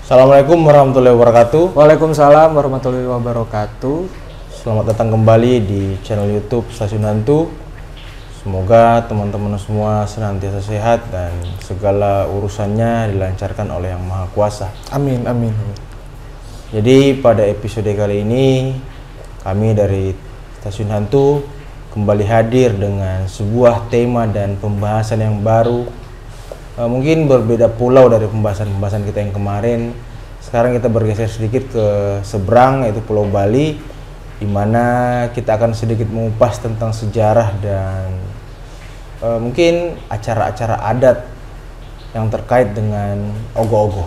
Assalamualaikum warahmatullahi wabarakatuh. Waalaikumsalam warahmatullahi wabarakatuh. Selamat datang kembali di channel YouTube Stasiun Hantu. Semoga teman-teman semua senantiasa sehat dan segala urusannya dilancarkan oleh Yang Maha Kuasa. Amin, amin. Jadi pada episode kali ini kami dari Stasiun Hantu kembali hadir dengan sebuah tema dan pembahasan yang baru. Mungkin berbeda pulau dari pembahasan-pembahasan kita yang kemarin. Sekarang kita bergeser sedikit ke seberang, yaitu Pulau Bali, di mana kita akan sedikit mengupas tentang sejarah dan mungkin acara-acara adat yang terkait dengan ogoh-ogoh.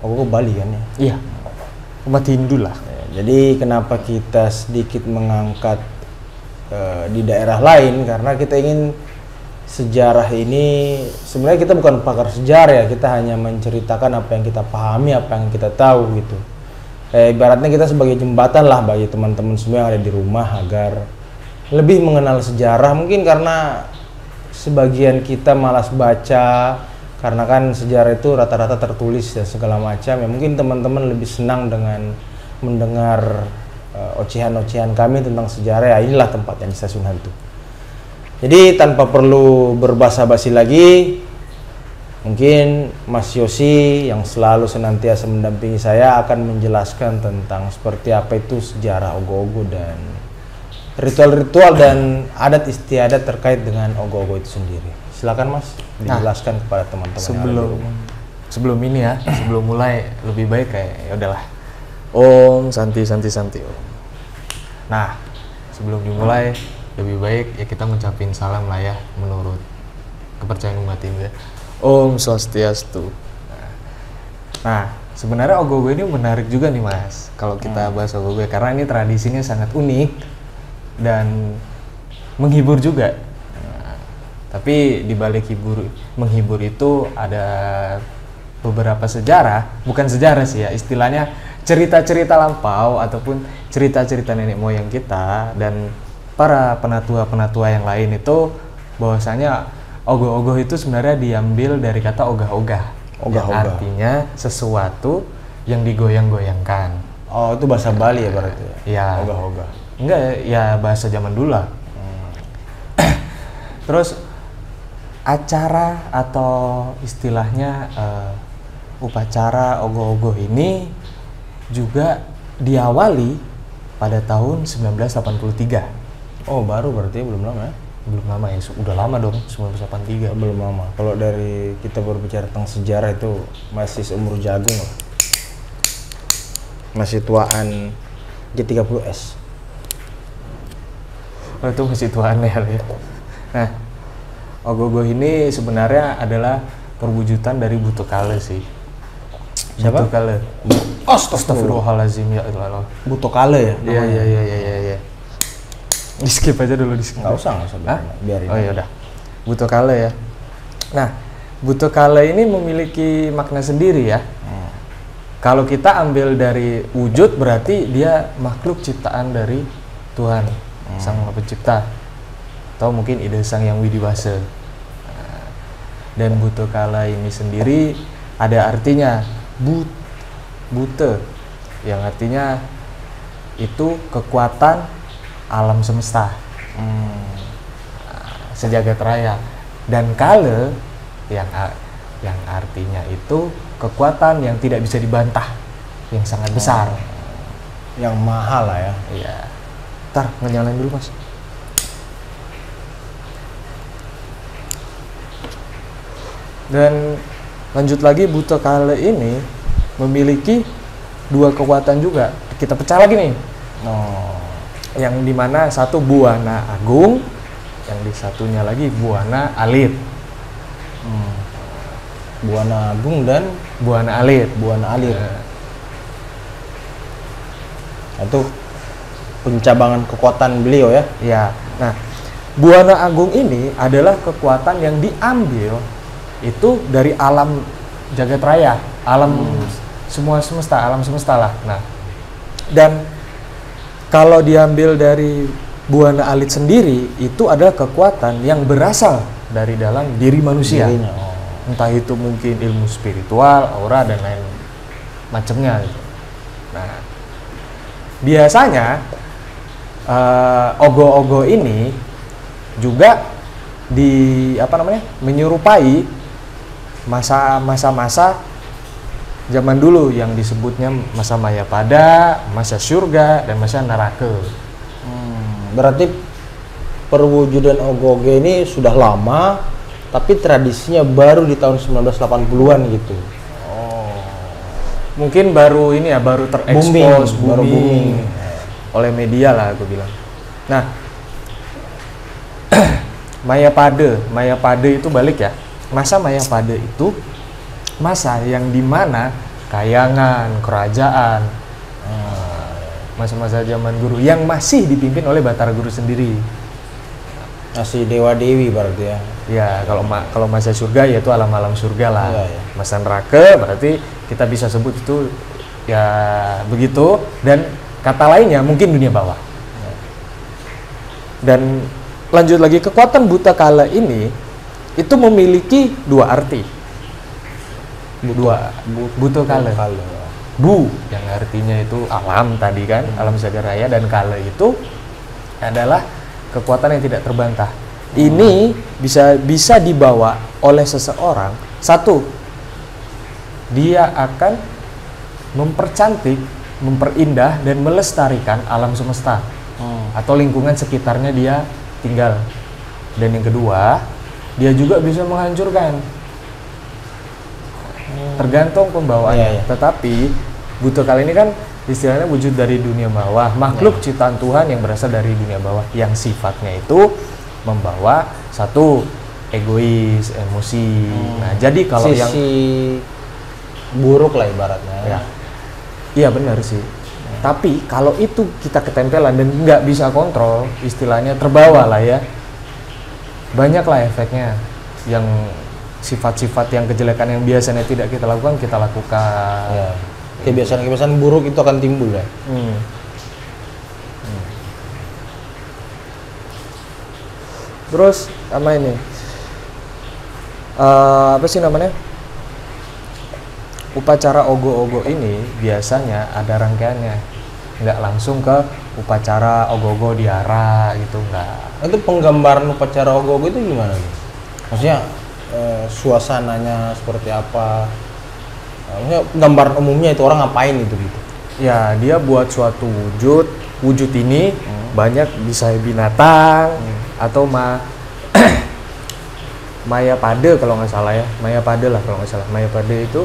Ogoh-ogoh Bali kan ya? Iya, umat Hindu lah. Jadi kenapa kita sedikit mengangkat di daerah lain, karena kita ingin sejarah ini, sebenarnya kita bukan pakar sejarah ya, kita hanya menceritakan apa yang kita pahami, apa yang kita tahu gitu. Ibaratnya kita sebagai jembatan lah bagi teman-teman semua yang ada di rumah agar lebih mengenal sejarah. Mungkin karena sebagian kita malas baca, karena kan sejarah itu rata-rata tertulis dan segala macam ya. Mungkin teman-teman lebih senang dengan mendengar ocehan-ocehan kami tentang sejarah ya. Inilah tempatnya di Stasiun Hantu. Jadi tanpa perlu berbasa-basi lagi, mungkin Mas Yosi yang selalu senantiasa mendampingi saya akan menjelaskan tentang seperti apa itu sejarah ogoh-ogoh dan ritual-ritual dan adat istiadat terkait dengan ogoh-ogoh itu sendiri. Silakan Mas, dijelaskan kepada teman-teman yang ada di rumah. Sebelum ini ya, sebelum mulai lebih baik kayak ya udahlah. Om Santi. Nah, sebelum dimulai lebih baik ya kita ngucapin salam lah ya menurut kepercayaan umat Hindu. Om Swastiastu. Nah, sebenarnya ogoh-ogoh ini menarik juga nih Mas kalau kita bahas ogoh-ogoh karena ini tradisinya sangat unik dan menghibur juga. Tapi di balik menghibur itu ada beberapa sejarah, bukan sejarah sih ya, istilahnya cerita-cerita lampau ataupun cerita-cerita nenek moyang kita dan para penatua-penatua yang lain itu bahwasanya ogoh-ogoh itu sebenarnya diambil dari kata ogah-ogah. Yang artinya sesuatu yang digoyang-goyangkan. Oh, itu bahasa Bali ya berarti ya? Iya. Ogah-ogah. Enggak, ya bahasa zaman dulu lah. Terus acara atau istilahnya upacara ogoh-ogoh ini juga diawali pada tahun 1983. Oh, baru berarti belum lama ya? Belum lama ya, udah lama dong, 1983. Belum lama. Kalau dari kita berbicara tentang sejarah itu masih seumur jagung lah. Masih tuaan G30S. Oh, itu masih tuaan ya. Nah, ogoh-ogoh ini sebenarnya adalah perwujudan dari Buto Kale sih. Siapa? Buto Kale. Astagfirullahaladzim ya Allah. Buto Kale ya? Iya. Di skip aja dulu, di skip. Nggak usah biarin. Oh ya udah. Buto Kale ya. Nah, Buto Kale ini memiliki makna sendiri ya. Kalau kita ambil dari wujud berarti dia makhluk ciptaan dari Tuhan, Sang Pencipta. Atau mungkin ide Sang Yang Widiwasa. Dan Buto Kale ini sendiri ada artinya bute yang artinya itu kekuatan alam semesta, sejagat raya, dan kale yang artinya itu kekuatan yang tidak bisa dibantah, yang sangat besar, yang mahal lah ya. Iya. Ntar nyalain dulu Mas. Dan lanjut lagi, Buto Kale ini memiliki dua kekuatan juga. Kita pecah lagi nih. Yang dimana satu Buana Agung, yang di satunya lagi Buana Alit. Buana Agung dan Buana Alit. Itu pencabangan kekuatan beliau ya. Ya. Nah, Buana Agung ini adalah kekuatan yang diambil itu dari alam jagat raya, alam semua semesta, alam semesta lah. Nah, dan kalau diambil dari Buana Alit sendiri, itu adalah kekuatan yang berasal dari dalam diri manusia. Entah itu mungkin ilmu spiritual, aura, dan macamnya gitu. Nah, biasanya ogoh-ogoh ini juga menyerupai masa-masa zaman dulu yang disebutnya masa Mayapada, masa surga, dan masa neraka. Berarti perwujudan ogoh-ogoh ini sudah lama, tapi tradisinya baru di tahun 1980-an gitu. Mungkin baru terekspos, baru booming oleh media lah aku bilang. Nah, Mayapada itu balik ya. Masa Mayapada itu masa yang dimana kayangan, kerajaan, masa-masa zaman guru yang masih dipimpin oleh Batara Guru sendiri. Masih dewa-dewi berarti ya. Ya, kalau masa surga yaitu alam-alam surga lah. Ya. Masa neraka berarti kita bisa sebut itu ya begitu, dan kata lainnya mungkin dunia bawah. Dan lanjut lagi, kekuatan buta kala ini itu memiliki dua arti. Buta kala. Bu yang artinya itu alam tadi kan, alam jagat raya, dan kala itu adalah kekuatan yang tidak terbantah. Ini bisa dibawa oleh seseorang. Satu, dia akan mempercantik, memperindah, dan melestarikan alam semesta atau lingkungan sekitarnya dia tinggal. Dan yang kedua, dia juga bisa menghancurkan. Tergantung pembawaannya. Tetapi buta kala ini kan istilahnya wujud dari dunia bawah, makhluk ciptaan Tuhan yang berasal dari dunia bawah, yang sifatnya itu membawa satu egois, emosi. Nah, jadi kalau sisi yang buruk lah ibaratnya. Ya. Iya benar sih. Tapi kalau itu kita ketempelan dan nggak bisa kontrol, istilahnya terbawa lah ya, banyak lah efeknya. Yang sifat-sifat yang kejelekan yang biasanya tidak kita lakukan, kita lakukan. Ya. Kebiasaan-kebiasaan buruk itu akan timbul ya. Terus apa ini? Apa sih namanya? Upacara ogoh-ogoh ini biasanya ada rangkaiannya, nggak langsung ke upacara ogoh-ogoh diara gitu, nggak. Itu penggambaran upacara ogoh-ogoh itu gimana? Maksudnya suasananya seperti apa? Maksudnya gambaran umumnya itu orang ngapain gitu? Ya, dia buat suatu wujud ini banyak bisa binatang atau Mayapada kalau nggak salah ya, Mayapada lah kalau nggak salah. Mayapada itu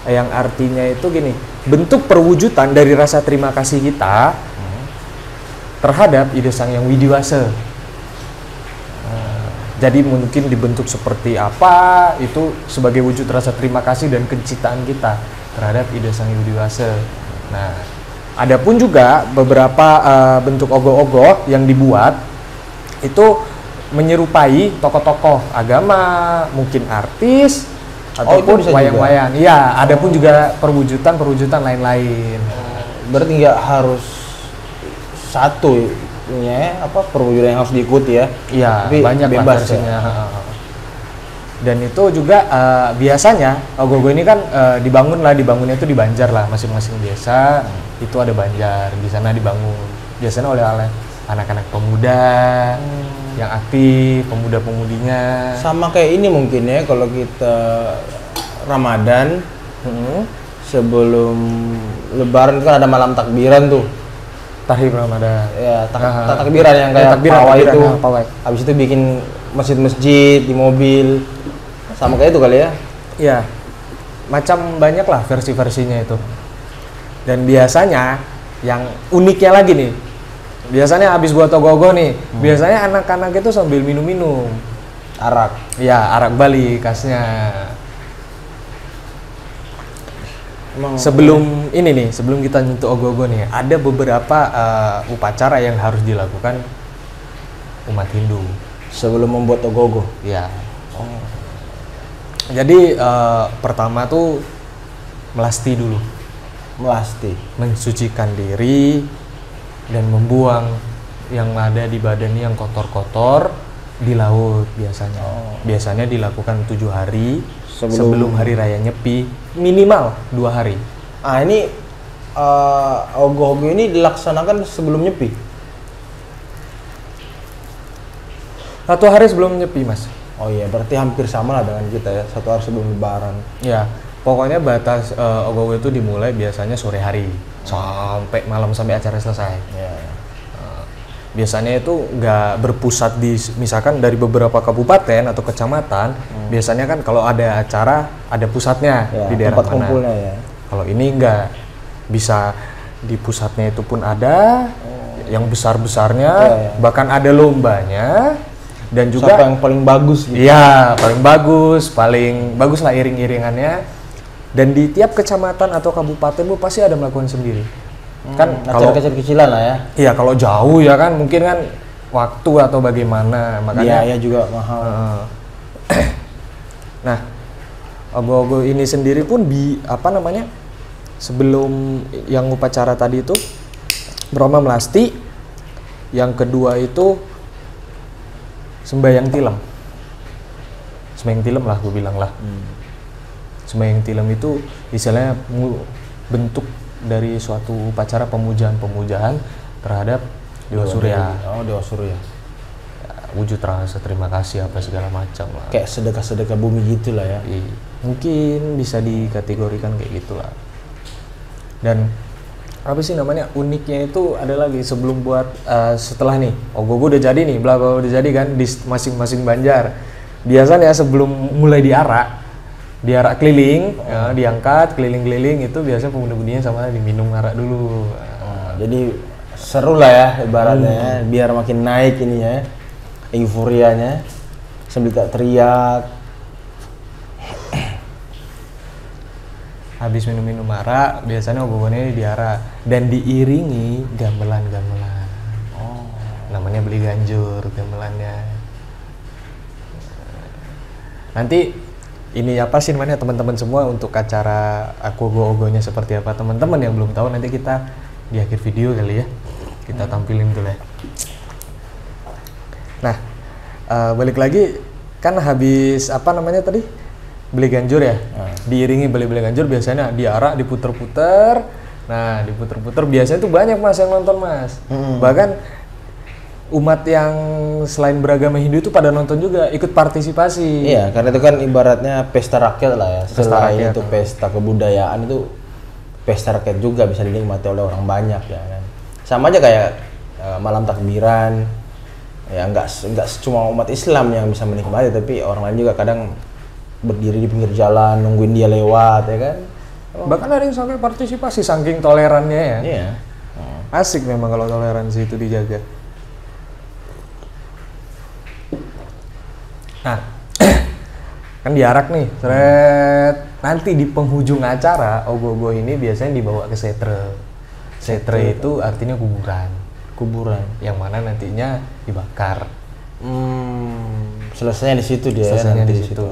yang artinya itu gini, bentuk perwujudan dari rasa terima kasih kita terhadap Ide Sang Yang Widiwasa. Jadi mungkin dibentuk seperti apa, itu sebagai wujud rasa terima kasih dan kecintaan kita terhadap Ide Sang Yang Widiwasa. Nah, ada pun juga beberapa bentuk ogoh-ogoh yang dibuat itu menyerupai tokoh-tokoh agama, mungkin artis, ataupun wayang-wayang. Iya, ada pun juga perwujudan lain-lain. Berarti nggak harus satu perwujudan yang harus diikuti ya. Iya, banyak bebas versinya. Dan itu juga biasanya ogoh-ogoh ini kan dibangunnya itu di Banjar lah, masing-masing desa itu ada Banjar, di sana dibangun. Biasanya oleh anak-anak pemuda yang aktif, pemuda-pemudinya. Sama kayak ini mungkin ya, kalau kita Ramadan sebelum Lebaran kan ada malam takbiran tuh. Tahib Ramadan. Ya, takbiran yang kayak pawai itu. Habis itu bikin masjid-masjid di mobil. Sama kayak itu kali ya? Iya. Macam banyak lah versi-versinya itu. Dan biasanya yang uniknya lagi nih. Biasanya habis buat ogoh-ogoh nih, biasanya anak-anak itu sambil minum-minum arak. Ya, arak Bali khasnya. Sebelum kita nyentuh ogoh-ogoh nih, ada beberapa upacara yang harus dilakukan umat Hindu sebelum membuat ogoh-ogoh. Ya. Jadi pertama tuh melasti dulu. Melasti. Mensucikan diri dan membuang yang ada di badan yang kotor-kotor di laut biasanya. Biasanya dilakukan 7 hari sebelum hari raya Nyepi, minimal 2 hari. Ah ini ogoh-ogoh ini dilaksanakan sebelum Nyepi. 1 hari sebelum Nyepi, Mas. Oh iya, berarti hampir sama lah dengan kita ya, 1 hari sebelum Lebaran. Ya, pokoknya batas ogoh-ogoh itu dimulai biasanya sore hari sampai malam sampai acara selesai. Ya. Biasanya itu nggak berpusat di misalkan dari beberapa kabupaten atau kecamatan. Biasanya kan kalau ada acara ada pusatnya Ya, di daerah tempat mana. kumpulnya ya. Kalau ini nggak, bisa di pusatnya itu pun ada yang besar-besarnya, bahkan ada lombanya dan juga Siapa yang paling bagus gitu. iya paling bagus lah iring-iringannya. Dan di tiap kecamatan atau kabupaten bu pasti ada melakukan sendiri. Kan kalau acara kecil-kecilan lah ya. iya kalau jauh ya kan mungkin kan waktu atau bagaimana makanya Biaya juga mahal. Nah, ogoh-ogoh ini sendiri pun sebelum yang upacara tadi itu Brahma Melasti, yang kedua itu sembahyang tilem. Sembahyang tilem lah gue bilang lah. Sembahyang tilem itu istilahnya bentuk dari suatu upacara pemujaan terhadap Dewa Surya. Oh, Dewa Surya. Ya, wujud rasa terima kasih apa segala macam lah. Kayak sedekah-sedekah bumi gitu lah ya. Mungkin bisa dikategorikan kayak gitulah. Dan apa sih namanya uniknya itu ada lagi sebelum buat setelah nih ogoh-ogoh udah jadi nih bla bla udah jadi kan di masing-masing Banjar. Biasanya sebelum mulai diarak keliling, ya, diangkat keliling-keliling itu biasa pemuda-pemudinya sama diminum arak dulu. Jadi seru lah ya ibaratnya ya, biar makin naik ini ya euforianya sambil tak teriak. Habis minum arak biasanya ogoh-ogohnya diarak dan diiringi gamelan-gamelan. Namanya beli ganjur gamelannya. Nanti ini apa sih namanya teman-teman semua untuk acara ogoh-ogohnya seperti apa teman-teman yang belum tahu nanti kita di akhir video kali ya kita tampilin dulu ya. Nah balik lagi kan habis apa namanya tadi beli ganjur ya, diiringi beli ganjur biasanya diarak diputer-puter. Nah diputer-puter biasanya tuh banyak mas yang nonton mas. Bahkan umat yang selain beragama Hindu itu pada nonton juga, ikut partisipasi. Iya, karena itu kan ibaratnya pesta rakyat lah ya. Selain itu pesta kebudayaan, itu pesta rakyat juga bisa dinikmati oleh orang banyak ya kan. Sama aja kayak malam takbiran. Ya nggak cuma umat Islam yang bisa menikmati, tapi orang lain juga kadang berdiri di pinggir jalan nungguin dia lewat ya kan. Bahkan ada yang sampai partisipasi saking tolerannya ya. Iya. Asik memang kalau toleransi itu dijaga. Nah, kan diarak nih, seret. Nanti di penghujung acara, ogoh-ogoh ini biasanya dibawa ke setre. Setre itu artinya kuburan, yang mana nantinya dibakar. Selesainya di situ dia. Selesainya di situ.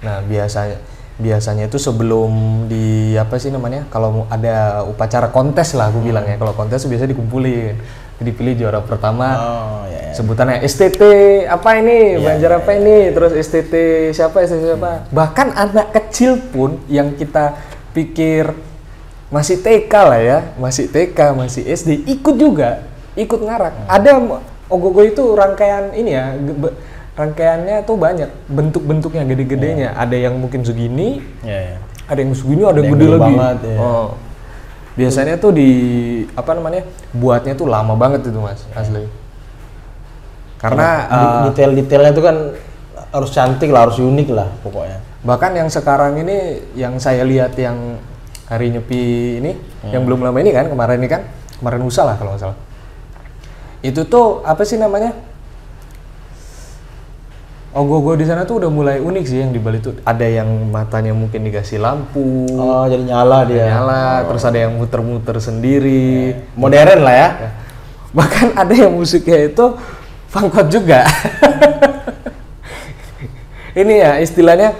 Nah, biasanya itu sebelum di apa sih namanya? Kalau ada upacara kontes lah, aku bilang ya. Kalau kontes biasanya dikumpulin, dipilih juara pertama. Sebutannya STT apa ini, Banjar apa ini, terus STT siapa. Bahkan anak kecil pun yang kita pikir masih TK lah ya, masih TK, masih SD, ikut ngarak. Ada ogoh-ogoh itu rangkaian ini ya, rangkaiannya tuh banyak, bentuk-bentuknya gede-gedenya. Ada yang mungkin segini, ada yang segini, ada yang gede lagi. Banget, ya. Biasanya tuh di apa namanya, buatnya tuh lama banget itu mas, asli. Karena detail-detailnya itu kan harus cantik lah, harus unik lah pokoknya. Bahkan yang sekarang ini, yang saya lihat yang hari Nyepi ini, yang belum lama ini kan, kemarin lusa lah kalau nggak salah. Itu tuh apa sih namanya? Ogoh-ogoh di sana tuh udah mulai unik sih yang di Bali tuh. Ada yang matanya mungkin dikasih lampu. Oh, jadi nyala dia. Terus ada yang muter-muter sendiri. Modern lah ya. Bahkan ada yang musiknya itu fangkot juga. Ini ya istilahnya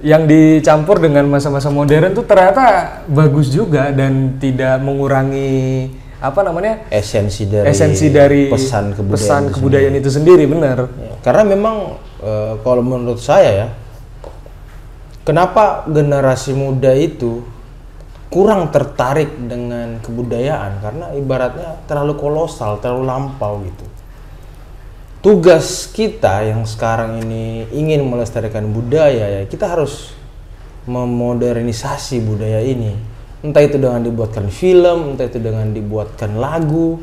yang dicampur dengan masa-masa modern tuh ternyata bagus juga dan tidak mengurangi apa namanya esensi dari pesan kebudayaan itu sendiri benar. Ya, karena memang kalau menurut saya ya, kenapa generasi muda itu kurang tertarik dengan kebudayaan karena ibaratnya terlalu kolosal, terlalu lampau gitu. Tugas kita yang sekarang ini ingin melestarikan budaya, ya kita harus memodernisasi budaya ini. Entah itu dengan dibuatkan film, entah itu dengan dibuatkan lagu,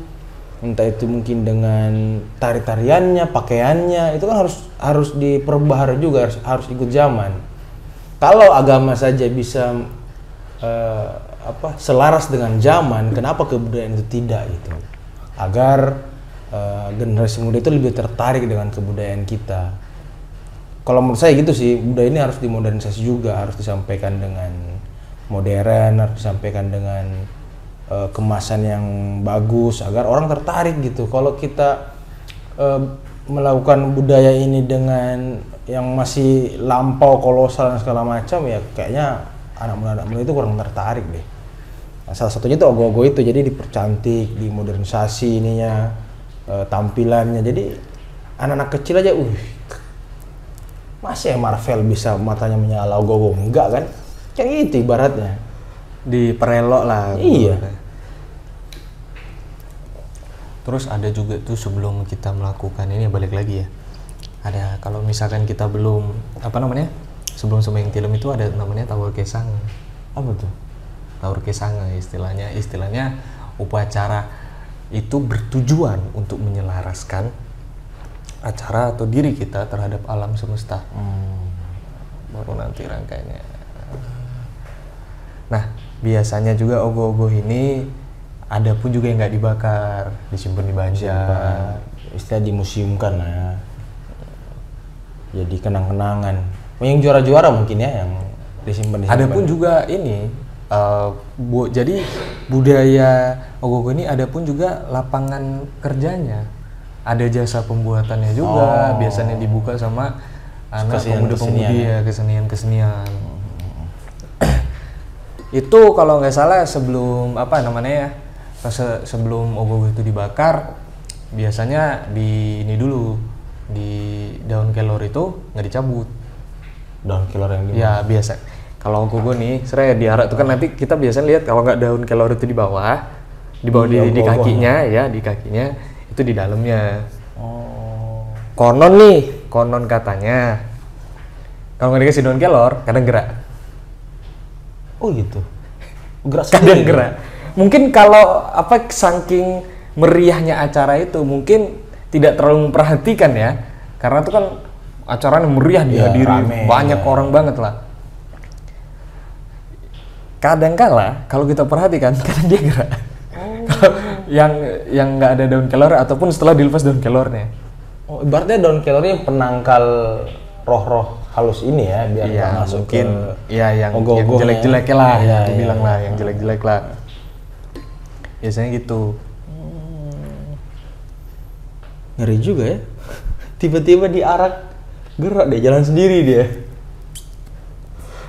entah itu mungkin dengan tari-tariannya, pakaiannya, itu kan harus diperbaharui juga, harus ikut zaman. Kalau agama saja bisa selaras dengan zaman, kenapa kebudayaan itu tidak gitu? Agar generasi muda itu lebih tertarik dengan kebudayaan kita. Kalau menurut saya gitu sih, budaya ini harus dimodernisasi juga, harus disampaikan dengan modern, harus disampaikan dengan kemasan yang bagus agar orang tertarik gitu. Kalau kita melakukan budaya ini dengan yang masih lampau, kolosal dan segala macam, ya kayaknya anak muda itu kurang tertarik deh. Nah, salah satunya itu ogoh-ogoh itu, jadi dipercantik, dimodernisasi ininya, tampilannya. Jadi anak-anak kecil aja, masa ya Marvel bisa matanya menyala ogoh-ogoh? Enggak kan? Kayak gitu ibaratnya. Diperelok lah. Iya. Terus ada juga tuh sebelum kita melakukan ini, balik lagi ya. Ada kalau misalkan kita belum sebelum sembahyang tilam itu ada namanya tawur kesang. Apa tuh? Tawur kesang istilahnya upacara itu bertujuan untuk menyelaraskan acara atau diri kita terhadap alam semesta. Baru nanti rangkaiannya. Nah, biasanya juga ogoh-ogoh ini ada pun juga yang nggak dibakar, disimpan di banja. Istilah dimuseumkan lah ya. Jadi kenang-kenangan. Yang juara-juara mungkin ya yang disimpan. Ada pun juga ini, jadi budaya ogoh-ogoh ini ada pun juga lapangan kerjanya. Ada jasa pembuatannya juga, biasanya dibuka sama anak pemuda-pemudi ya, kesenian-kesenian. Itu kalau nggak salah sebelum sebelum ogoh-ogoh itu dibakar, biasanya di daun kelor itu nggak dicabut. Daun kelor yang dimana? Ya biasa. Kalau ogoh-ogoh nih, sering diarak itu kan nanti kita biasanya lihat kalau nggak daun kelor itu di bawah di kakinya ya, di kakinya itu di dalamnya. Konon katanya kalau nggak dikasih daun kelor kadang gerak. Oh gitu. Gerak kadang gerak. Mungkin kalau saking meriahnya acara itu mungkin tidak terlalu memperhatikan ya, karena itu kan acaranya meriah, dihadiri banyak orang banget lah. Kadang-kala kalau kita perhatikan kadang dia gerak. yang nggak ada daun kelor ataupun setelah dilepas daun kelornya. Oh, ibaratnya daun kelornya penangkal roh-roh halus ini ya, biar nggak masuk mungkin, ke yang jelek-jelek lah, bilang lah yang jelek-jelek lah. Biasanya gitu. Ngeri juga ya. Tiba-tiba diarak gerak deh, jalan sendiri dia.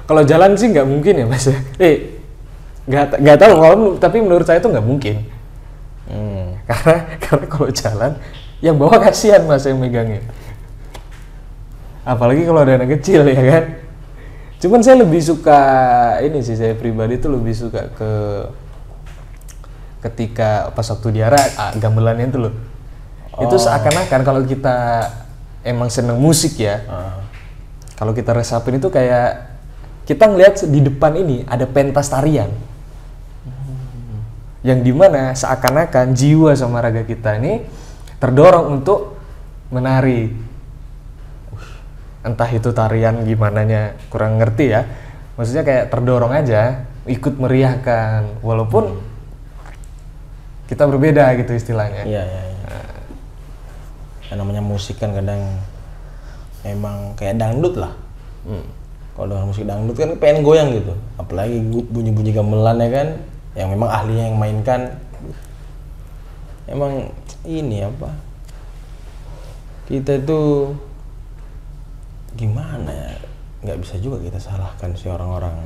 Kalau jalan sih nggak mungkin ya mas. Nggak tahu tapi menurut saya itu nggak mungkin. Karena kalau jalan yang bawa kasihan mas yang megangnya. Apalagi kalau ada anak kecil ya kan. Cuman saya lebih suka saya pribadi tuh lebih suka ketika pas waktu diarak gamelannya itu loh. Itu seakan-akan kalau kita emang seneng musik ya, kalau kita resapin itu kayak kita ngelihat di depan ini ada pentas tarian, yang dimana seakan-akan jiwa sama raga kita ini terdorong untuk menari. Entah itu tarian gimananya kurang ngerti ya, maksudnya kayak terdorong aja ikut meriahkan walaupun kita berbeda gitu istilahnya. Iya. Namanya musik kan kadang emang kayak dangdut lah. Kalau dengan musik dangdut kan pengen goyang gitu, apalagi bunyi-bunyi gamelan ya kan, yang memang ahlinya yang mainkan. Emang ini kita itu gimana ya, nggak bisa juga kita salahkan si orang-orang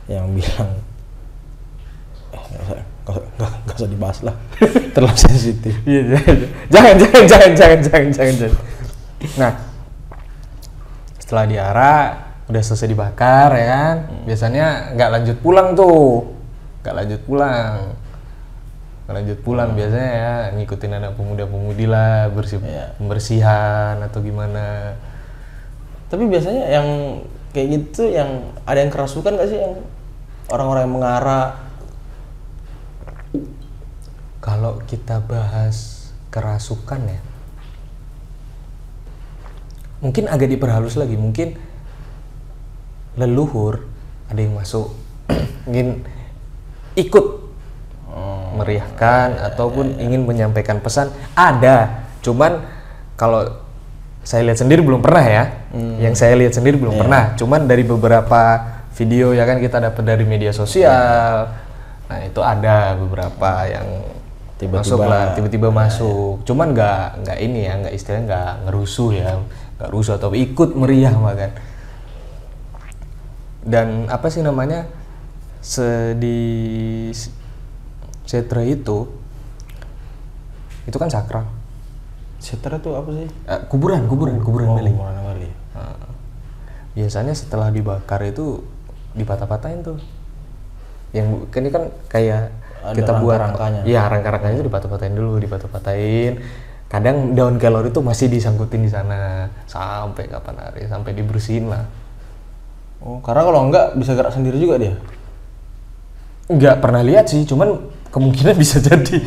yang bilang nggak usah dibahas lah, terlalu sensitif. Jangan. Nah, setelah diarak udah selesai dibakar ya kan, biasanya nggak lanjut pulang tuh, nggak lanjut pulang. Biasanya ya ngikutin anak pemuda-pemudi lah, pembersihan atau gimana. Tapi biasanya yang kayak gitu yang ada yang kerasukan gak sih, yang orang-orang yang mengarah? Kalau kita bahas kerasukan ya, mungkin agak diperhalus lagi, mungkin leluhur ada yang masuk mungkin ikut meriahkan ataupun ingin menyampaikan pesan, ada. Cuman kalau saya lihat sendiri belum pernah ya. Yang saya lihat sendiri belum pernah. Cuman dari beberapa video ya kan kita dapat dari media sosial. Nah, itu ada beberapa yang tiba-tiba masuk. Cuman nggak ini ya, nggak istilahnya nggak ngerusuh ya, nggak rusuh atau ikut meriah bahkan. Dan apa sih namanya, di setra itu kan sakral. Setra itu apa sih? Kuburan Bali. Kuburan Bali. Biasanya setelah dibakar itu dipatah-patahin tuh. Yang ini kan kayak ada kita buat rangka-rangkanya. Iya, rangka-rangkanya itu dipatah-patahin. Kadang daun kelor itu masih disangkutin di sana sampai kapan hari, sampai dibersihin lah. Oh, karena kalau enggak bisa gerak sendiri juga dia? Enggak pernah lihat sih, cuman kemungkinan bisa jadi.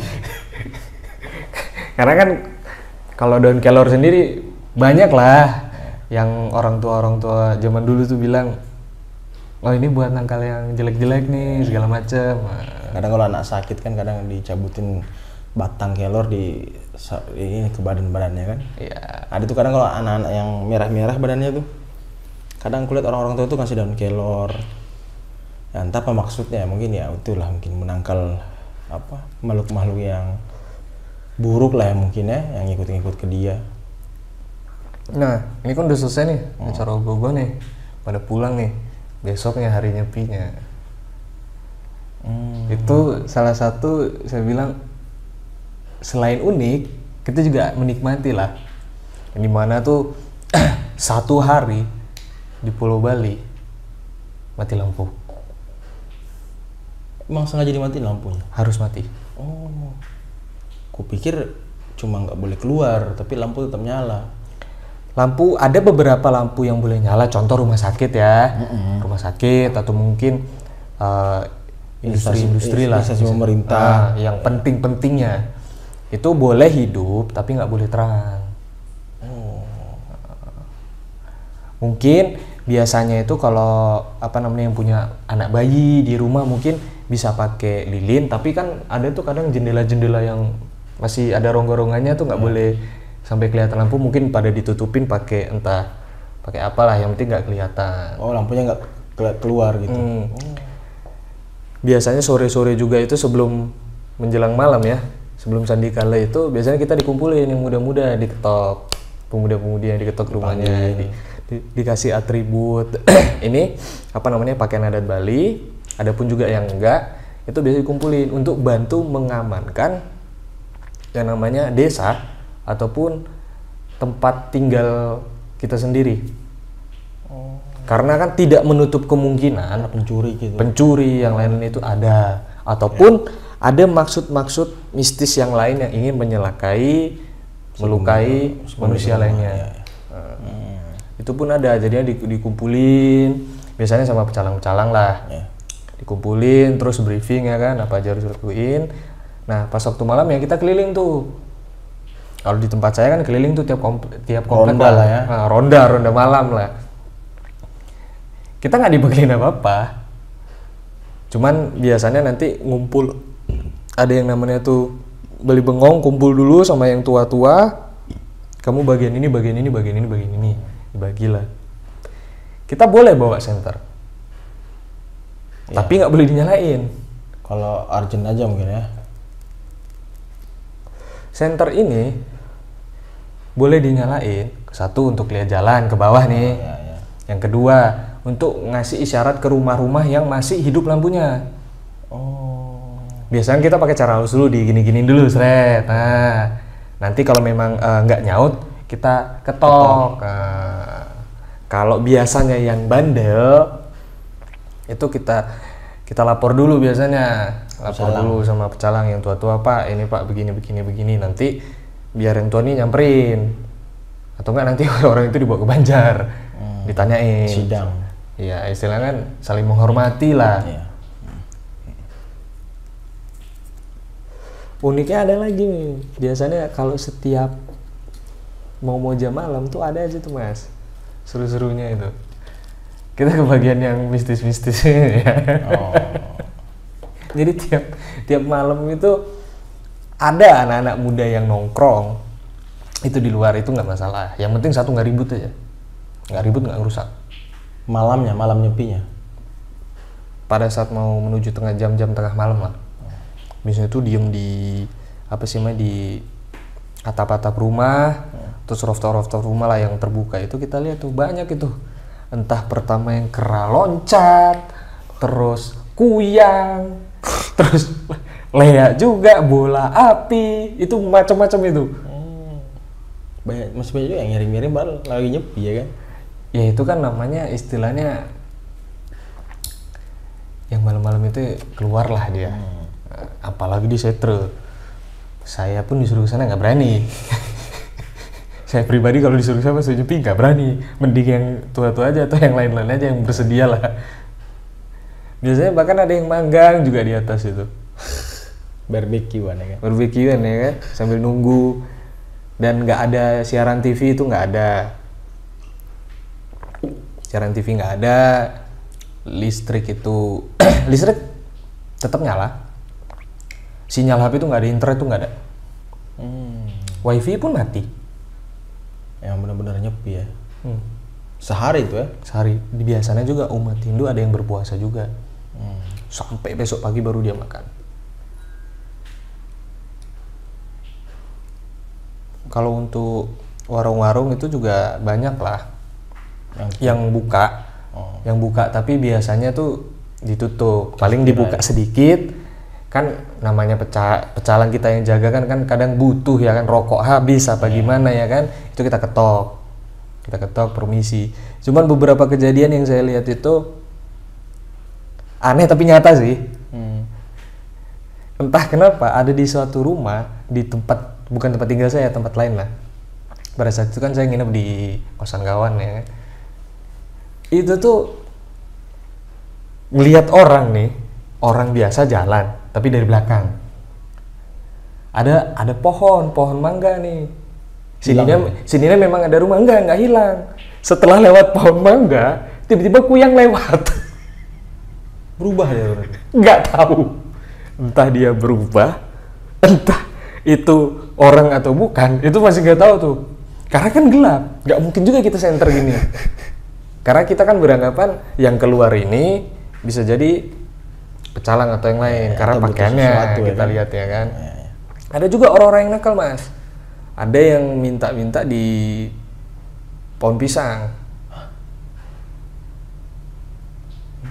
Karena kan kalau daun kelor sendiri banyak lah yang orang tua zaman dulu tuh bilang, oh ini buat nangkal yang jelek-jelek nih segala macem. Kadang kalau anak sakit kan kadang dicabutin batang kelor di ini ke badan-badannya kan. Iya. Ada tuh kadang kalau anak-anak yang merah-merah badannya tuh, kadang kulihat orang-orang tua tuh ngasih daun kelor. Ya, entah apa maksudnya, mungkin ya itulah, mungkin menangkal apa makhluk-makhluk yang buruk lah ya mungkin ya, yang ngikut-ngikut ke dia. Nah, ini kan udah selesai nih acara ogoh-ogoh nih, pada pulang nih, besoknya hari nyepinya. Itu salah satu saya bilang selain unik, kita juga menikmati lah. Yang dimana tuh satu hari di Pulau Bali mati lampu. Emang sengaja dimatiin lampunya? Harus mati. Oh, kupikir cuma nggak boleh keluar, tapi lampu tetap nyala. Lampu, ada beberapa lampu yang boleh nyala, contoh rumah sakit ya, rumah sakit atau mungkin industri lah, instansi pemerintah. Yang penting-pentingnya itu boleh hidup, tapi nggak boleh terang. Mungkin biasanya itu kalau apa namanya yang punya anak bayi di rumah mungkin bisa pakai lilin, tapi kan ada tuh kadang jendela-jendela yang masih ada rongga-rongganya tuh nggak boleh sampai kelihatan lampu, mungkin pada ditutupin pakai entah pakai apalah, yang penting nggak kelihatan. Oh, lampunya nggak keluar gitu. Biasanya sore-sore juga itu sebelum menjelang malam ya, sebelum sandi kala itu biasanya kita dikumpulin yang muda-muda, diketok, pemuda-pemudi yang diketok rumahnya, dikasih atribut ini apa namanya pakaian adat Bali. Adapun juga yang enggak, itu biasanya dikumpulin untuk bantu mengamankan yang namanya desa ataupun tempat tinggal kita sendiri. Karena kan tidak menutup kemungkinan Pencuri gitu. pencuri yang lain itu ada, ataupun ada maksud-maksud mistis yang lain yang ingin menyelakai, melukai manusia lainnya. Itu pun ada, jadinya dikumpulin biasanya sama pecalang-pecalang lah. Dikumpulin terus briefing ya kan, apa aja harus dilakuin. Nah, pas waktu malam ya kita keliling tuh. Kalau di tempat saya kan keliling tuh tiap komplek Ronda lah ya. Nah, ronda malam lah. Kita nggak dibagiin apa-apa. Cuman biasanya nanti ngumpul, ada yang namanya tuh beli bengong, kumpul dulu sama yang tua-tua. Kamu bagian ini, dibagilah. Kita boleh bawa senter, tapi nggak boleh dinyalain. Kalau urgent aja mungkin ya. Senter ini boleh dinyalain, satu untuk lihat jalan ke bawah nih. Yang kedua untuk ngasih isyarat ke rumah-rumah yang masih hidup lampunya. Biasanya kita pakai cara halus dulu, digini-giniin dulu, seret. Nah, nanti kalau memang nggak nyaut, kita ketok. Kalau biasanya yang bandel, itu kita kita lapor dulu biasanya, lapor Pecalang. dulu sama pecalang yang tua-tua, Pak ini Pak begini, nanti biar yang tua ini nyamperin, atau enggak nanti orang itu dibawa ke Banjar, ditanyain. Sidang. Iya, istilahnya kan saling menghormati lah. Iya. Uniknya ada lagi nih, biasanya kalau setiap mau jam malam tuh ada aja tuh Mas, seru-serunya itu. Kita ke bagian yang mistis-mistis ya. Oh. Jadi tiap malam itu ada anak-anak muda yang nongkrong itu di luar, itu nggak masalah. Yang penting satu nggak ribut aja, nggak ribut, nggak ngerusak. Malam nyepinya. Pada saat mau menuju jam tengah malam lah, biasanya tuh diem di di atap-atap rumah, terus rooftop rumah lah yang terbuka itu kita lihat tuh banyak itu. Entah pertama yang kera loncat, terus kuyang, terus leak juga, bola api, itu macam-macam itu. Masih banyak juga yang miring-miring baru lagi nyepi ya kan? Ya itu kan namanya istilahnya yang malam-malam itu keluarlah dia. Apalagi di Setre. Saya pun disuruh ke sana nggak berani. Saya pribadi kalau disuruh sama saya nyepi nggak berani. Mending yang tua-tua aja atau yang lain-lain aja yang bersedia lah. Biasanya bahkan ada yang manggang juga di atas itu. Barbekyuan ya kan? Barbekyuan ya kan, sambil nunggu. Dan nggak ada siaran TV itu nggak ada. Siaran TV nggak ada. Listrik itu listrik tetap nyala. Sinyal HP itu nggak ada, internet tuh nggak ada. Wifi pun mati. Yang benar-benar nyepi ya. Sehari itu ya? Sehari. Biasanya juga umat Hindu ada yang berpuasa juga. Sampai besok pagi baru dia makan. Kalau untuk warung-warung itu juga banyak lah yang buka. Yang buka tapi biasanya tuh ditutup. Paling dibuka sedikit. Kan namanya pecalang kita yang jaga kan kadang butuh ya kan, rokok habis apa gimana ya kan, itu kita ketok permisi. Cuman beberapa kejadian yang saya lihat itu aneh tapi nyata sih. Entah kenapa ada di suatu rumah, di tempat bukan tempat tinggal saya, tempat lain lah. Pada saat itu kan saya nginep di kosan kawan ya kan. Itu tuh ngelihat orang nih, orang biasa jalan tapi dari belakang ada pohon mangga nih. Sininya memang ada rumah, enggak hilang. Setelah lewat pohon mangga, tiba-tiba kuyang lewat. Berubah ya berarti? Nggak tahu, entah dia berubah, entah itu orang atau bukan, itu masih nggak tahu tuh. Karena kan gelap, nggak mungkin juga kita senter gini. Karena kita kan beranggapan yang keluar ini bisa jadi pecalang atau yang lain, karena pakaiannya kita lihat ya kan. Ada juga orang-orang yang nakal Mas. Ada yang minta-minta di pohon pisang.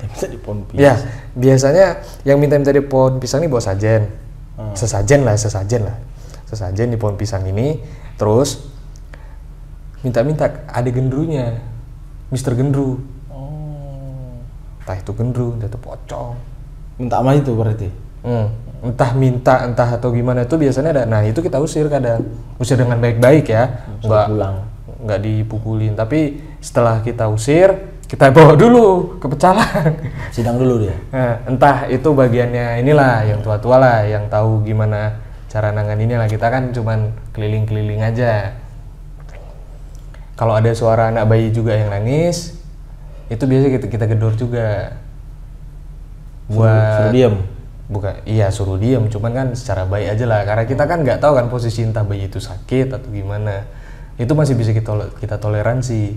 Minta di pohon pisang? Ya, biasanya yang minta-minta di pohon pisang ini bawa sajen. Sesajen lah. Sesajen di pohon pisang ini, terus minta-minta ada gendrunya. Mr. Gendru. Entah itu gendru, entah itu pocong. Minta sama itu berarti? Entah minta, entah atau gimana itu biasanya ada. Nah itu kita usir kadang, usir dengan baik-baik ya, nggak dipukulin. Tapi setelah kita usir, kita bawa dulu ke pecalang. Sidang dulu dia? Nah, entah itu bagiannya inilah yang tua-tua lah, yang tahu gimana cara nanganinnya lah. Kita kan cuman keliling-keliling aja. Kalau ada suara anak bayi juga yang nangis, itu biasanya kita gedor juga. Suruh diam? Bukan, iya suruh diam, cuman kan secara baik aja lah, karena kita kan nggak tahu kan posisi entah bayi itu sakit atau gimana. Itu masih bisa kita toleransi.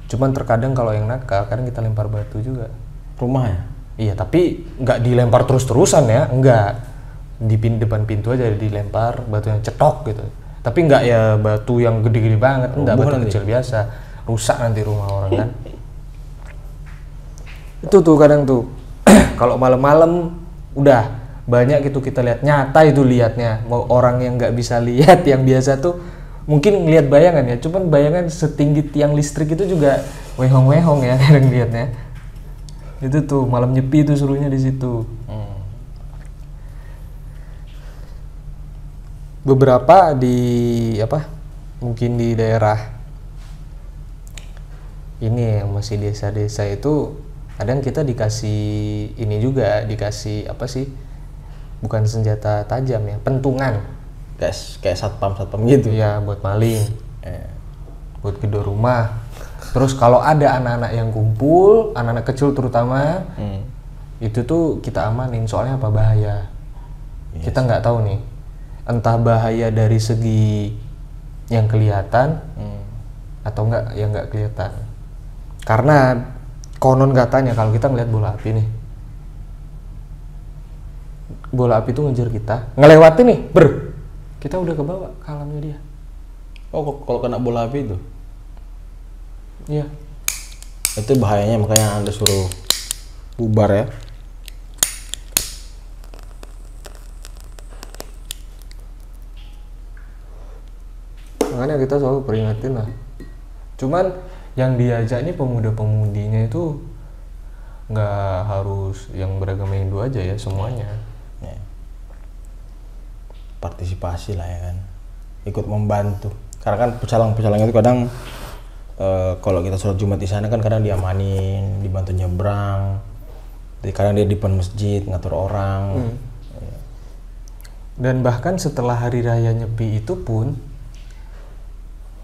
Cuman terkadang kalau yang nakal, kadang kita lempar batu juga. Rumah ya? Iya, tapi nggak dilempar terus-terusan ya, enggak. Di depan pintu aja dilempar batu yang cetok gitu. Tapi nggak ya batu yang gede-gede banget, enggak, batu kecil biasa. Rusak nanti rumah orang kan. Itu tuh kadang tuh. Kalau malam-malam udah banyak gitu kita lihat, nyata itu lihatnya. Mau orang yang nggak bisa lihat, yang biasa tuh mungkin ngelihat bayangan ya, cuman bayangan setinggi tiang listrik itu juga wehong-wehong ya kadang lihatnya. Itu tuh malam nyepi tuh serunya di situ. Beberapa di apa? Mungkin di daerah ini yang masih desa-desa itu kadang kita dikasih ini juga, dikasih apa sih? Bukan senjata tajam ya, pentungan. Kayak satpam gitu. Iya, buat maling. Buat gedor rumah. Terus kalau ada anak-anak yang kumpul, anak-anak kecil terutama, itu tuh kita amanin, soalnya apa, bahaya. Kita nggak tahu nih, entah bahaya dari segi yang kelihatan atau enggak yang nggak kelihatan. Karena konon katanya kalau kita ngeliat bola api nih, bola api tuh ngejar kita, ngelewatin nih, kita udah kebawa ke alamnya dia. Oh, kalau kena bola api itu? Iya. Itu bahayanya, makanya Anda suruh bubar ya. Makanya kita selalu peringatin lah. Cuman yang diajak nih pemuda-pemudinya itu nggak harus yang beragama Hindu aja ya, semuanya. Ya. Partisipasi lah ya kan, ikut membantu. Karena kan pecalang-pecalang itu kadang kalau kita sholat Jumat di sana kan kadang diamanin, dibantu nyebrang. Jadi kadang dia di depan masjid ngatur orang. Dan bahkan setelah hari raya Nyepi itu pun,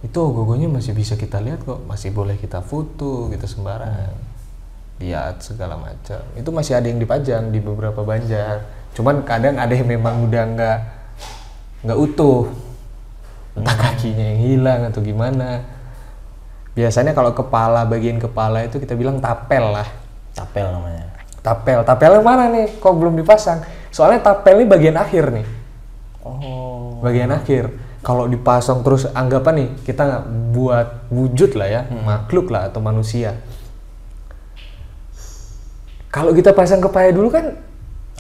itu ogoh-ogohnya masih bisa kita lihat kok, masih boleh kita foto gitu sembarangan, lihat segala macam. Itu masih ada yang dipajang di beberapa Banjar. Cuman kadang ada yang memang udah nggak utuh, entah kakinya yang hilang atau gimana. Biasanya kalau kepala, bagian kepala itu kita bilang tapel lah. Tapel namanya. Tapel yang mana nih? Kok belum dipasang? Soalnya tapel ini bagian akhir nih. Oh. Bagian akhir. Kalau dipasang terus, anggapan nih kita buat wujud lah ya, makhluk lah atau manusia. Kalau kita pasang kepala dulu kan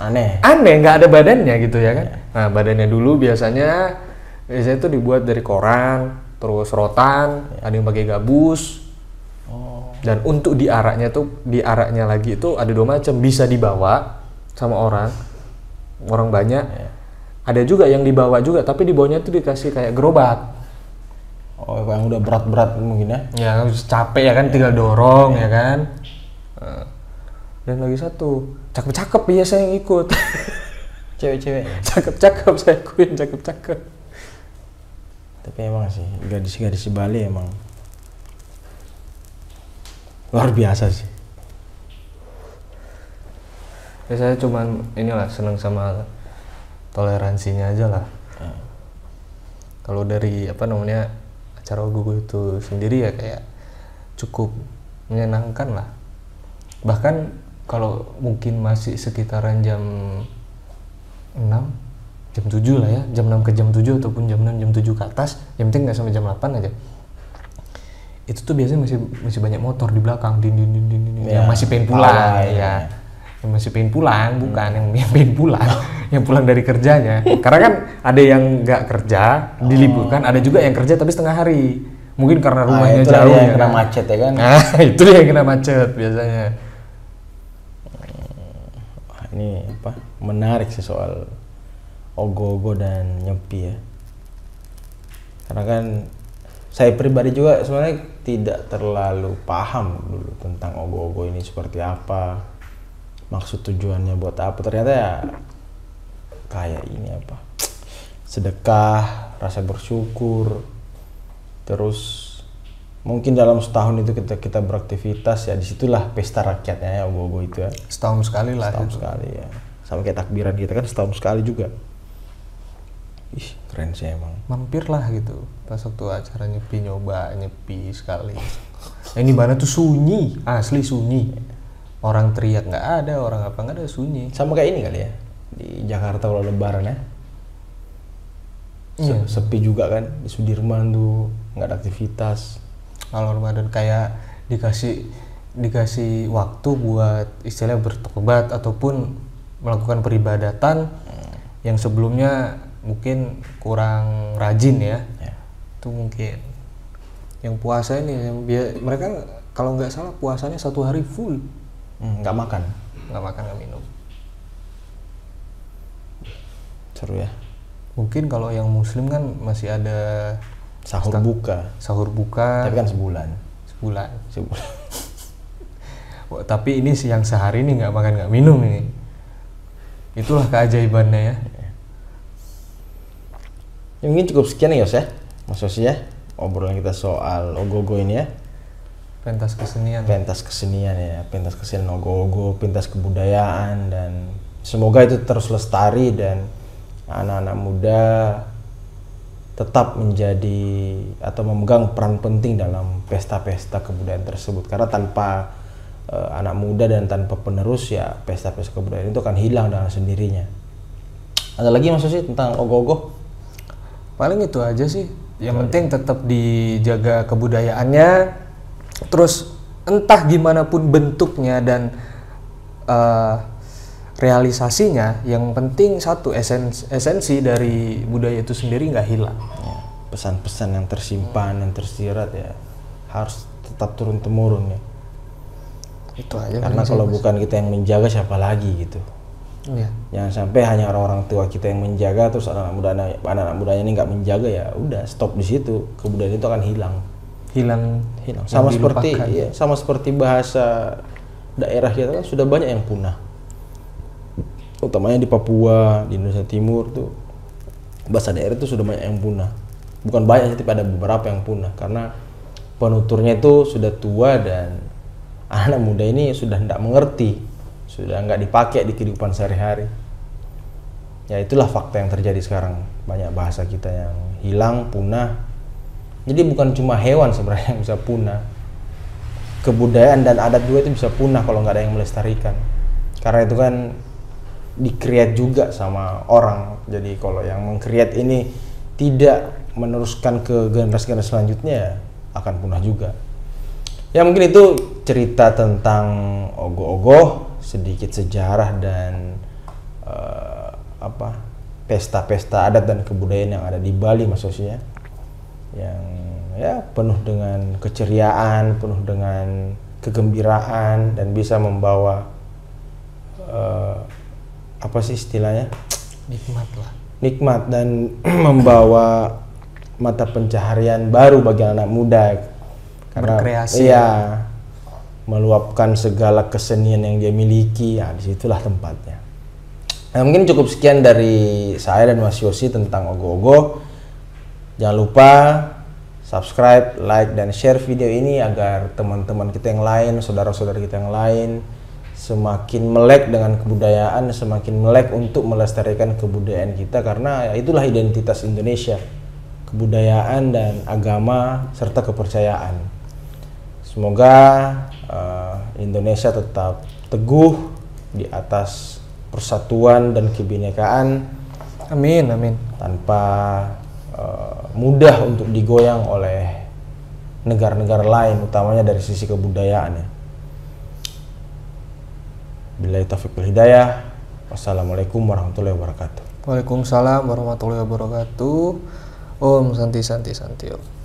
aneh, nggak ada badannya gitu ya kan. Nah, badannya dulu biasanya itu dibuat dari koran, terus rotan, ada yang pakai gabus. Dan untuk diaraknya lagi itu ada 2 macam, bisa dibawa sama orang banyak. Ada juga yang dibawa juga, tapi di bawahnya itu dikasih kayak gerobak. Oh, yang udah berat-berat mungkin ya? Ya capek ya kan, tinggal dorong ya kan. Dan lagi satu, cakep-cakep biasa yang ikut. Cewek-cewek. Cakep-cakep, saya akuin cakep-cakep. Tapi emang sih, gadis-gadis di Bali emang luar biasa sih. Ya saya cuman inilah seneng sama toleransinya aja lah. Kalau dari acara ogoh itu sendiri ya kayak cukup menyenangkan lah. Bahkan kalau mungkin masih sekitaran jam 6, jam 7 lah ya, jam 6 ke jam 7 ataupun jam 6 jam 7 ke atas, yang penting nggak sampai jam 8 aja. Itu tuh biasanya masih banyak motor di belakang, yang masih pengen pulang ya. Yang masih pengen pulang, bukan yang pengen pulang, yang pulang dari kerjanya. Karena kan ada yang nggak kerja, diliburkan, ada juga yang kerja tapi setengah hari. Mungkin karena rumahnya jauh yang ya kena kan. macet ya kan. Nah, itu dia yang kena macet biasanya. Ini menarik sih soal ogoh-ogoh dan Nyepi ya. Karena kan saya pribadi juga sebenarnya tidak terlalu paham dulu tentang ogoh-ogoh ini seperti apa, maksud tujuannya buat apa. Ternyata ya kayak ini sedekah, rasa bersyukur, terus mungkin dalam setahun itu kita beraktivitas ya, disitulah pesta rakyatnya ya ogoh-ogoh itu ya. Setahun sekali lah. Setahun sekali ya, sama kayak takbiran kita kan setahun sekali juga. Ih, keren sih emang. Mampir lah gitu pas waktu acara nyepi sekali. Ini mana tuh sunyi, asli sunyi. Orang teriak nggak ada, orang apa nggak ada, sunyi. Sama kayak ini kali ya di Jakarta kalau Lebaran ya. Sepi juga kan di Sudirman tuh, nggak ada aktivitas. Kalau Ramadan kayak dikasih waktu buat istilahnya bertobat ataupun melakukan peribadatan yang sebelumnya mungkin kurang rajin ya. Itu mungkin yang puasa ini mereka kalau nggak salah puasanya 1 hari full Nggak makan. Nggak makan, nggak minum. Seru ya. Mungkin kalau yang muslim kan masih ada Sahur buka. sahur buka Tapi kan sebulan. sebulan. Sebulan. Wah, tapi ini yang sehari ini nggak makan nggak minum ini. Itulah keajaibannya ya. Ya, mungkin cukup sekian ya, Yos ya. Mas Yosi ya. Obrolan kita soal ogoh-ogoh ini ya. Pentas kesenian. Pentas kesenian ya, pentas kesenian ogoh-ogoh, pentas kebudayaan, dan semoga itu terus lestari dan anak-anak muda tetap menjadi atau memegang peran penting dalam pesta-pesta kebudayaan tersebut, karena tanpa anak muda dan tanpa penerus ya pesta-pesta kebudayaan itu akan hilang dengan sendirinya. Ada lagi Mas Yosi tentang ogoh-ogoh? Paling itu aja sih. Yang penting tetap dijaga kebudayaannya. Terus entah gimana pun bentuknya dan realisasinya, yang penting satu, esensi dari budaya itu sendiri nggak hilang. Ya, pesan-pesan yang tersimpan, yang tersirat ya harus tetap turun temurun ya. Itu aja. Karena kalau bukan kita yang menjaga, siapa lagi gitu. Iya. Jangan sampai hanya orang-orang tua kita yang menjaga, terus anak-anak mudanya ini nggak menjaga, ya udah stop di situ, kebudayaan itu akan hilang. Hilang. Sama seperti ya, sama seperti bahasa daerah kita kan sudah banyak yang punah. Utamanya di Papua, di Indonesia Timur tuh bahasa daerah itu sudah banyak yang punah. Bukan banyak, tapi ada beberapa yang punah karena penuturnya itu sudah tua dan anak muda ini sudah tidak mengerti, sudah nggak dipakai di kehidupan sehari-hari. Ya itulah fakta yang terjadi sekarang, banyak bahasa kita yang hilang, punah. Jadi bukan cuma hewan sebenarnya yang bisa punah, kebudayaan dan adat juga itu bisa punah kalau nggak ada yang melestarikan. Karena itu kan di-create juga sama orang. Jadi kalau yang meng-create ini tidak meneruskan ke generasi-generasi selanjutnya, ya akan punah juga. Ya mungkin itu cerita tentang ogoh-ogoh, sedikit sejarah dan pesta-pesta adat dan kebudayaan yang ada di Bali, Mas Yosi ya. Yang ya penuh dengan keceriaan, penuh dengan kegembiraan, dan bisa membawa apa sih istilahnya? Nikmat dan membawa mata pencaharian baru bagi anak muda. Karena berkreasi. Iya, meluapkan segala kesenian yang dia miliki, ya disitulah tempatnya. Nah, mungkin cukup sekian dari saya dan Mas Yosi tentang ogoh-ogoh. Jangan lupa subscribe, like, dan share video ini agar teman-teman kita yang lain, saudara-saudara kita yang lain semakin melek dengan kebudayaan, semakin melek untuk melestarikan kebudayaan kita, karena ya itulah identitas Indonesia, kebudayaan dan agama serta kepercayaan. Semoga Indonesia tetap teguh di atas persatuan dan kebinekaan. Amin, amin. Tanpa mudah untuk digoyang oleh negara-negara lain, utamanya dari sisi kebudayaan ya. Billahi taufiq wal hidayah. Wassalamualaikum warahmatullahi wabarakatuh. Waalaikumsalam warahmatullahi wabarakatuh. Om Santi Santi Santi Om.